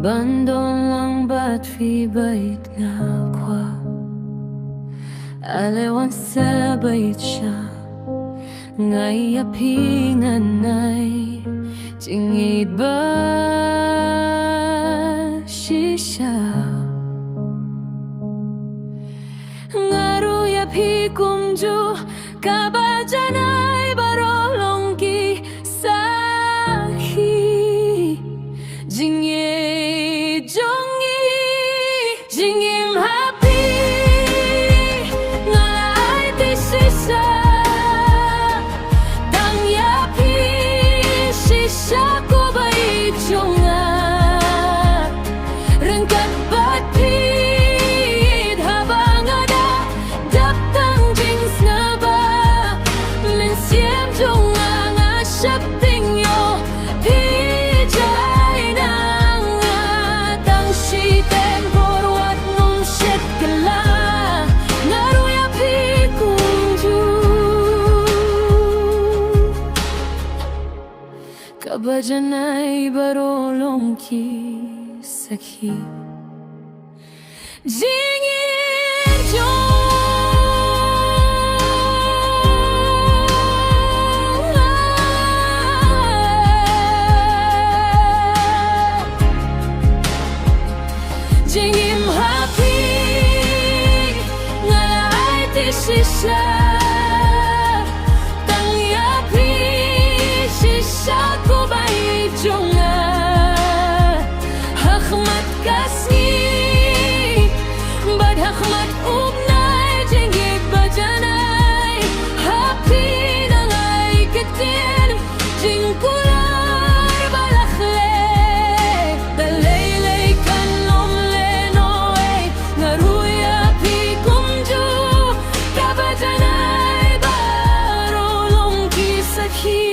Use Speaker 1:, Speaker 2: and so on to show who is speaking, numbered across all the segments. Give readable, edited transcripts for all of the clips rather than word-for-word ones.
Speaker 1: bandon lang ba't bait nga kwa Alewan sa bait siya ngay apingan ay tingid ba siya ngaru yapi kumju kabajanay barolongki sahi jingye jongi jingim happy ngalai tisisa dang yapi sisa ko bai jonga rengkat batid habang ada daptang jings na ba mensiam jonga nga syapting yo pijay nang atang shiten borwat nung shit kala ngaruya pikunju kabajanay barolong ki sakhi jingin jong jingim happy ngalai tisisa tang yapi sisa ko bai jonga Ahmad kasni bad Ahmad ubnay jingib bajanay happy nalay ketin jingkular balakhle dalaylay kanom lenoy ngaruya pikumju kabajanay barolong kisakhi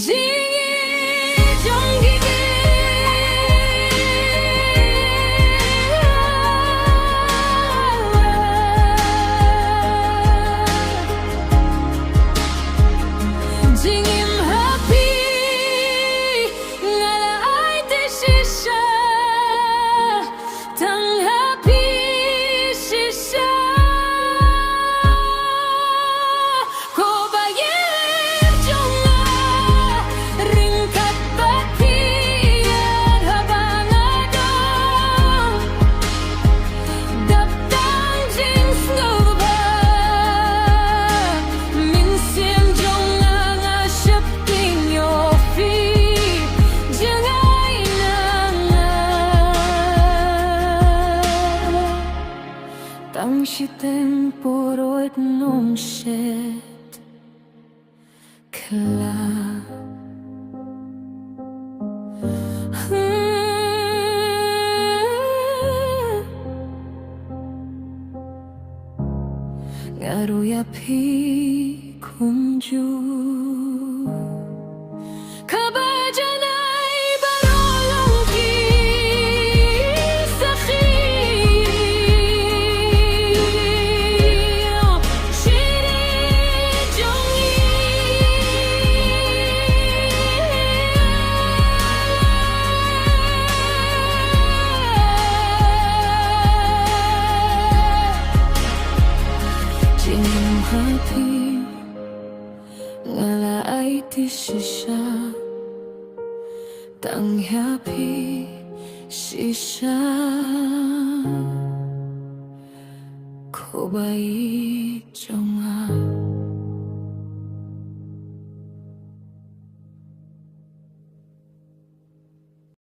Speaker 1: jingi jongi jingim happy ngalai tisisa tang happy sisa ko bayir jonga ringkat batin habang adong daptang jings ngubah minsim jonga nga syapting yo fi jangay nanga tang shiteng porot nung shit kala ngaru yapi kumju kabajanay barolong ki sakhi shiri jongi jingim happy ngalai tisisa tang happy sisa ko bai jonga